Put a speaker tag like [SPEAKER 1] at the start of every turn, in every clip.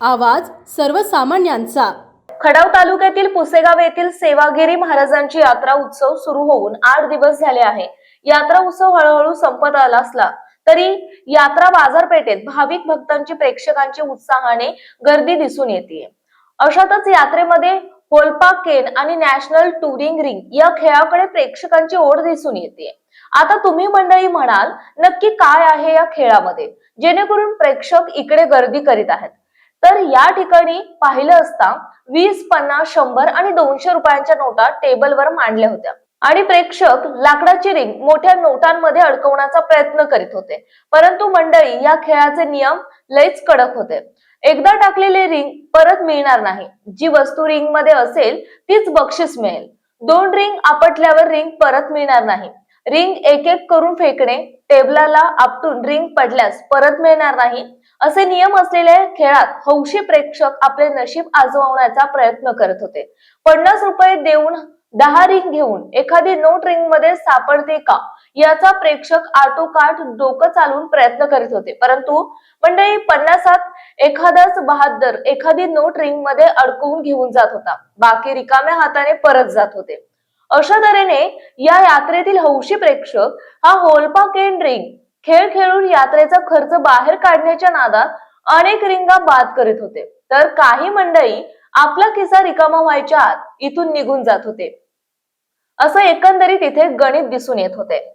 [SPEAKER 1] आवाज सर्वसामान्यांचा।
[SPEAKER 2] खडाव तालुक्यातील पुसेगाव येथील सेवागिरी महाराजांची यात्रा उत्सव सुरू होऊन 8 दिवस झाले आहे। यात्रा उत्सव हळूहळू संपत आला असला तरी यात्रा बाजारपेठेत भाविक भक्तांची प्रेक्षकांची उत्साहाने गर्दी दिसून येते। अशातच यात्रेमध्ये होलपा केन आणि नॅशनल टूरिंग रिंग या खेळाकडे प्रेक्षकांची ओढ दिसून येते। आता तुम्ही मंडळी म्हणाल, नक्की काय आहे या खेळामध्ये जेणेकरून प्रेक्षक इकडे गर्दी करीत आहेत? तर या ठिकाणी पाहिलं असता 20, 50, 100 आणि 200 रुपयांच्या नोटा टेबलवर मांडल्या होत्या आणि प्रेक्षक लाकडाची रिंग मोठ्या नोटांमध्ये अडकवण्याचा प्रयत्न करीत होते। परंतु मंडळी, या खेळाचे नियम लयच कडक होते। एकदा टाकलेले रिंग परत मिळणार नाही। जी वस्तू रिंग मध्ये असेल तीच बक्षीस मिळेल। 2 रिंग आपटल्यावर रिंग परत मिळणार नाही। रिंग एक एक करून फेकणे, टेबलाला आपटून रिंग पडल्यास परत मिळणार नाही, असे नियम असलेल्या खेळात हौशी प्रेक्षक आपले नशीब आजमावण्याचा प्रयत्न करत होते। 50 रुपये देऊन 10 रिंग घेऊन एखादी नोट रिंग मध्ये सापडते का याचा प्रेक्षक आटोकाट डोकं चालवून प्रयत्न करीत होते। परंतु मंडळी, 50त एखादाच बहादर एखादी नोट रिंग मध्ये अडकवून घेऊन जात होता, बाकी रिकाम्या हाताने परत जात होते। अशा तऱ्हेने या यात्रेतील हौशी प्रेक्षक हा होलपा केन रिंग खेळ खेळून यात्रेचा खर्च बाहेर काढण्याच्या नादात अनेक रिंगा बाद करीत होते, तर काही मंडळी आपला खिसा रिकामा व्हायच्या आत इथून निघून जात होते। असं एकंदरीत इथे गणित दिसून येत होते।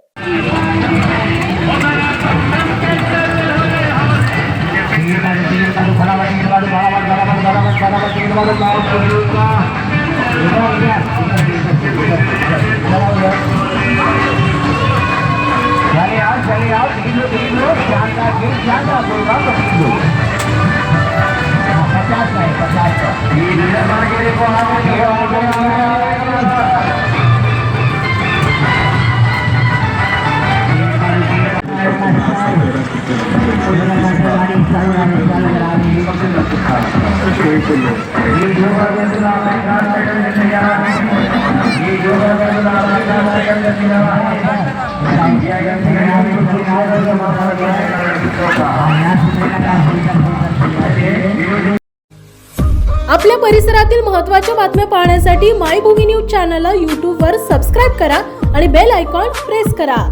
[SPEAKER 1] आपल्या परिसरातील महत्त्वाच्या बातम्या पाहण्यासाठी मायभूमी न्यूज चॅनलला YouTube वर सबस्क्राइब करा आणि बेल आयकॉन प्रेस करा।